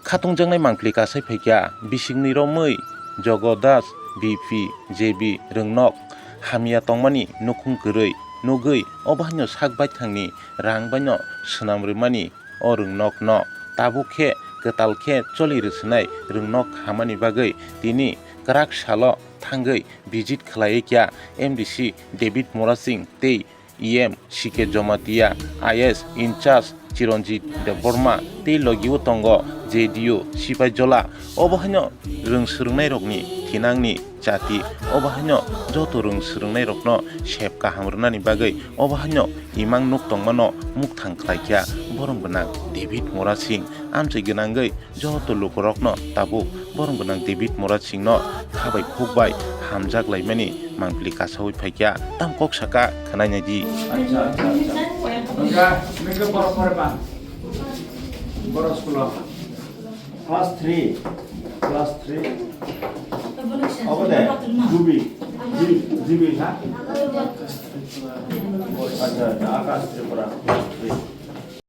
खाथंजांनाय मांफ्लि गासै फैकिया बिसिंनि रमै जगदास बिपि जेबि रोंनक हामिया तंमानि नखुं गरै नगै अबाहन्य साकबाय थांनि रांबान्य सोनामरमानि अ रोंनक न ताबुखे गतालखे चलि रसनाय रोंनक हामानि बागै तिनि कराक साल' थांगै भिजिट खालायैकिया एमडिसि डेभिड मरासिं तै इएम सिके जमातिया आइएस इनचार्ज चिरन्जित देबबर्मा तै लगिव तंग जेडिअ सिपाइजला अबाहन्य रोंसोरोंनाय रकनि थिनांनि जाति अबाहन्य जत रोंसोरोंनाय रकनो सेब काहामरनानि बागै अबाहन्य इमां नुक तंमानो मुख थांख्लायकिया बरं गोनां डेभिड मरासिं आमचै गोनांगै जत लुकरकनो ताबु बरं गोनां डेभिड मरासिं न थाबाय खुबाय हामजाक लाइमानि मांफ्लि कासावै फाइकिया ताम कक साका खोनायनायदि Class 3 over there GB na acha Akash Tripura class 3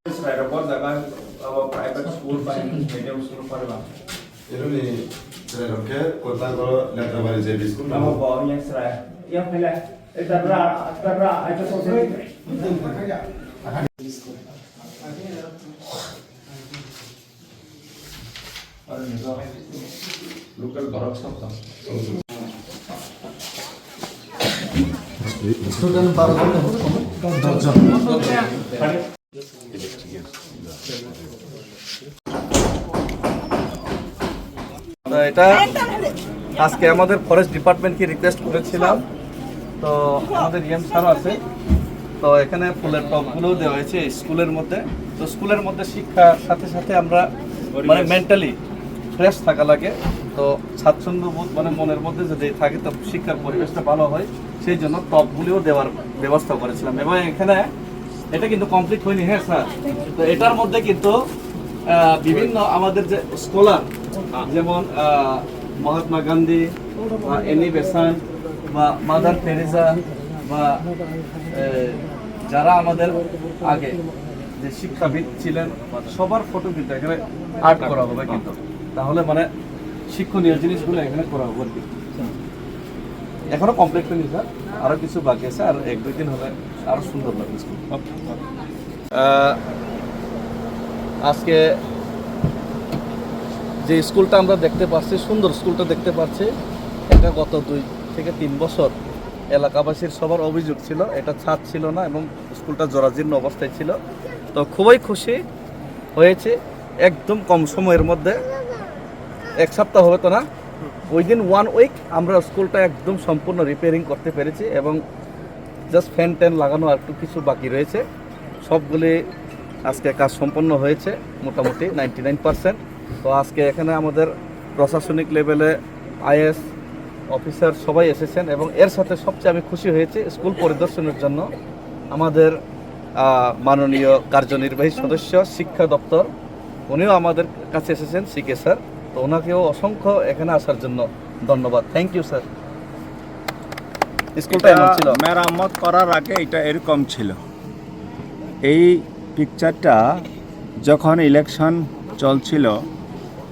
this right about jaga our private school by medium school parba Iruni Sri Kota ko Latrabari JB school nama bawa yang serai yang pula terra aja sosai local barok sab student barok এটা আজকে আমাদের forest ডিপার্টমেন্টকে request করেছিলাম তো আমাদের EM sir আছে তো এখানে ফুলের টবগুলো দেওয়া হয়েছে স্কুলের মধ্যে তো স্কুলের মধ্যে শিক্ষার সাথে সাথে আমরা মানে মেন্টালি ফ্রেশ থাকা লাগে তো স্বাচ্ছন্দ্যবোধ মানে মনের মধ্যে যদি থাকে তো শিক্ষার পরিবেশটা ভালো হয় সেই জন্য টবগুলিও দেওয়ার ব্যবস্থা করেছিলাম এবং এখানে এটা কিন্তু কমপ্লিট হয়নি হ্যাঁ স্যার তো এটার মধ্যে কিন্তু বিভিন্ন আমাদের যে স্কলার যেমন মহাত্মা গান্ধী বা এনি বেসান্ট বা মাদার তেরেসা বা যারা আমাদের আগে যে শিক্ষাবিদ ছিলেন সবার ফটো কিন্তু এখানে আর্ট করা হবে কিন্তু তাহলে মানে শিক্ষণীয় জিনিসগুলো এখানে করা হবে আর কি এখনো কমপ্লিট হয়নি স্যার আরো কিছু বাকি আছে আর এক দুই দিন হলে আরো সুন্দর লাগবে স্কুল আজকে যে স্কুলটা আমরা দেখতে পাচ্ছি সুন্দর স্কুলটা দেখতে পাচ্ছি এটা গত 2 থেকে 3 বছর এলাকাবাসীর সবার অভিযোগ ছিল এটা ছাদ ছিল না এবং স্কুলটা জরাজীর্ণ অবস্থায় ছিল তো খুবই খুশি হয়েছে একদম কম সময়ের মধ্যে এক সপ্তাহ হবে তো না উইদিন 1 উইক আমরা স্কুলটা একদম সম্পূর্ণ রিপেয়ারিং করতে পেরেছি এবং জাস্ট ফ্যান ট্যান লাগানো আর একটু কিছু বাকি রয়েছে সবগুলি আজকে কাজ সম্পন্ন হয়েছে মোটামুটি 99%। তো আজকে এখানে আমাদের প্রশাসনিক লেভেলে আইএস অফিসার সবাই এসেছেন এবং এর সাথে সবচেয়ে আমি খুশি হয়েছি স্কুল পরিদর্শনের জন্য আমাদের মাননীয় কার্যনির্বাহী সদস্য শিক্ষা দপ্তর উনিও আমাদের কাছে এসেছেন সিকে স্যার তো ওনাকেও অসংখ্য এখানে আসার জন্য ধন্যবাদ থ্যাংক ইউ স্যার স্কুলটা এমন ছিল মেরামত করার আগে এটা এরকম ছিল এই পিকচারটা যখন ইলেকশন চলছিল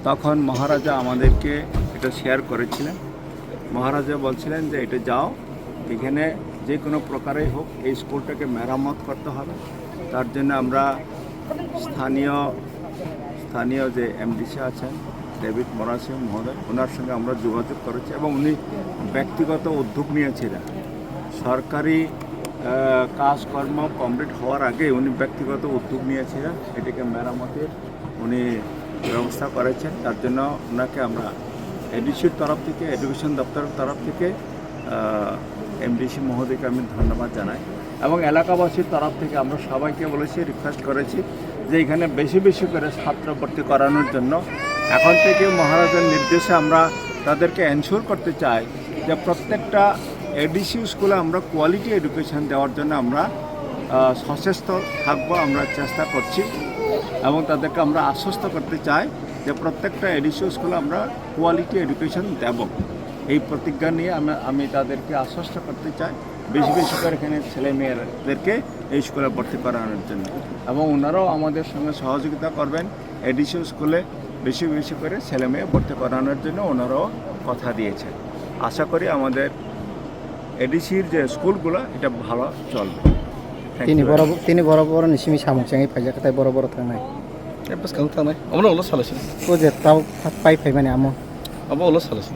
তখন মহারাজা আমাদেরকে এটা শেয়ার করেছিলেন মহারাজা বলছিলেন যে এটা যাও এখানে যে কোনো প্রকারেই হোক এই স্কুলটাকে মেরামত করতে হবে তার জন্য আমরা স্থানীয় যে এমডিসি আছেন ডেভিড মরাসিং মহোদয় ওনার সঙ্গে আমরা যোগাযোগ করেছি এবং উনি ব্যক্তিগত উদ্যোগ নিয়েছিলেন সরকারি কাজকর্ম কমপ্লিট হওয়ার আগে উনি ব্যক্তিগত উদ্যোগ নিয়েছিলেন এটাকে মেরামতের উনি ব্যবস্থা করেছেন তার জন্য ওনাকে আমরা এডিসির তরফ থেকে এডুকেশন দপ্তরের তরফ থেকে এমডিসি মহোদয়কে আমি ধন্যবাদ জানাই এবং এলাকাবাসীর তরফ থেকে আমরা সবাইকে বলেছি রিকোয়েস্ট করেছি যে এখানে বেশি বেশি করে ছাত্র ভর্তি করানোর জন্য এখন থেকে মহারাজার নির্দেশে আমরা তাদেরকে এনশিওর করতে চাই যে প্রত্যেকটা এডিসি স্কুলে আমরা কোয়ালিটি এডুকেশন দেওয়ার জন্য আমরা সচেষ্ট থাকবো আমরা চেষ্টা করছি এবং তাদেরকে আমরা আশ্বস্ত করতে চাই যে প্রত্যেকটা এডিসি স্কুলে আমরা কোয়ালিটি এডুকেশন দেব এই প্রতিজ্ঞা নিয়ে আমি তাদেরকে আশ্বস্ত করতে চাই বেশি বেশি করে এখানে ছেলে মেয়েদেরকে এই স্কুলে ভর্তি করানোর জন্য এবং ওনারাও আমাদের সঙ্গে সহযোগিতা করবেন এডিসি স্কুলে বেশি বেশি করে ছেলে মেয়ে ভর্তি করানোর জন্য ওনারাও কথা দিয়েছেন। আশা করি আমাদের এডিসির যে স্কুলগুলো এটা ভালো চলবে। তিনি বড় বড় নিশিমি সামুচাঙি ফাইজা কথায় বড় বড় থানায় Pas kamu tanah, kamu udah lulus salah sih. ও যে তাও পাই ফাই মানে আমো Kamu lulus salah sih.